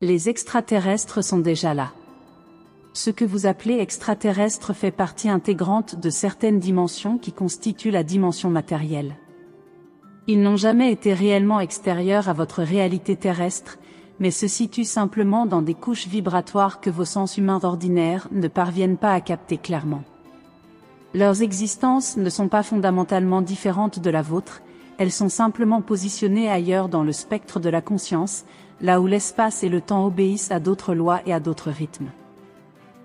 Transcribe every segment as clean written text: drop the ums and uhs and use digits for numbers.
Les extraterrestres sont déjà là. Ce que vous appelez extraterrestre fait partie intégrante de certaines dimensions qui constituent la dimension matérielle. Ils n'ont jamais été réellement extérieurs à votre réalité terrestre, mais se situent simplement dans des couches vibratoires que vos sens humains ordinaires ne parviennent pas à capter clairement. Leurs existences ne sont pas fondamentalement différentes de la vôtre, elles sont simplement positionnées ailleurs dans le spectre de la conscience, là où l'espace et le temps obéissent à d'autres lois et à d'autres rythmes.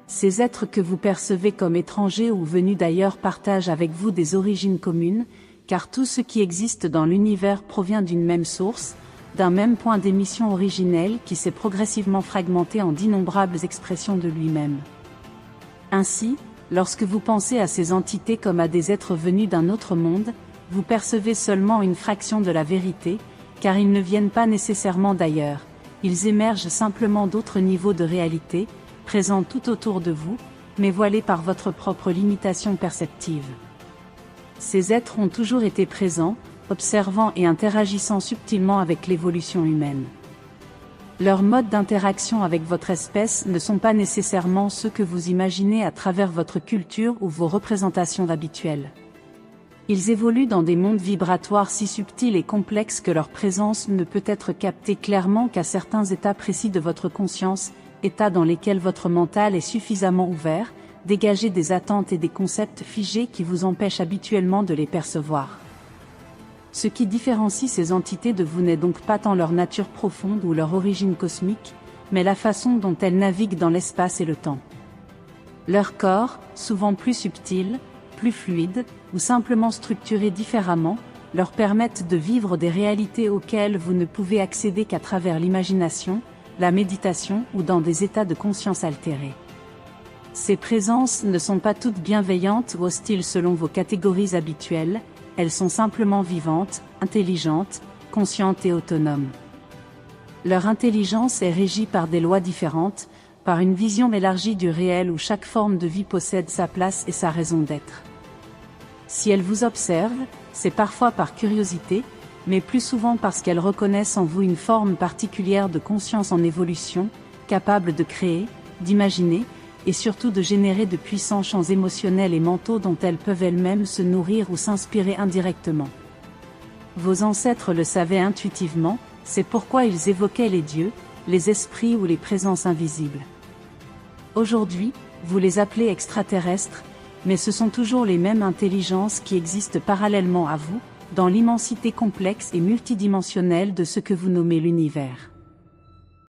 Ces êtres que vous percevez comme étrangers ou venus d'ailleurs partagent avec vous des origines communes, car tout ce qui existe dans l'univers provient d'une même source, d'un même point d'émission originel qui s'est progressivement fragmenté en d'innombrables expressions de lui-même. Ainsi, lorsque vous pensez à ces entités comme à des êtres venus d'un autre monde, vous percevez seulement une fraction de la vérité, car ils ne viennent pas nécessairement d'ailleurs, ils émergent simplement d'autres niveaux de réalité, présents tout autour de vous, mais voilés par votre propre limitation perceptive. Ces êtres ont toujours été présents, observant et interagissant subtilement avec l'évolution humaine. Leurs modes d'interaction avec votre espèce ne sont pas nécessairement ceux que vous imaginez à travers votre culture ou vos représentations habituelles. Ils évoluent dans des mondes vibratoires si subtils et complexes que leur présence ne peut être captée clairement qu'à certains états précis de votre conscience, états dans lesquels votre mental est suffisamment ouvert, dégagé des attentes et des concepts figés qui vous empêchent habituellement de les percevoir. Ce qui différencie ces entités de vous n'est donc pas tant leur nature profonde ou leur origine cosmique, mais la façon dont elles naviguent dans l'espace et le temps. Leur corps, souvent plus subtil, plus fluide, ou simplement structurés différemment, leur permettent de vivre des réalités auxquelles vous ne pouvez accéder qu'à travers l'imagination, la méditation ou dans des états de conscience altérés. Ces présences ne sont pas toutes bienveillantes ou hostiles selon vos catégories habituelles, elles sont simplement vivantes, intelligentes, conscientes et autonomes. Leur intelligence est régie par des lois différentes, par une vision élargie du réel où chaque forme de vie possède sa place et sa raison d'être. Si elles vous observent, c'est parfois par curiosité, mais plus souvent parce qu'elles reconnaissent en vous une forme particulière de conscience en évolution, capable de créer, d'imaginer, et surtout de générer de puissants champs émotionnels et mentaux dont elles peuvent elles-mêmes se nourrir ou s'inspirer indirectement. Vos ancêtres le savaient intuitivement, c'est pourquoi ils évoquaient les dieux, les esprits ou les présences invisibles. Aujourd'hui, vous les appelez extraterrestres, mais ce sont toujours les mêmes intelligences qui existent parallèlement à vous, dans l'immensité complexe et multidimensionnelle de ce que vous nommez l'univers.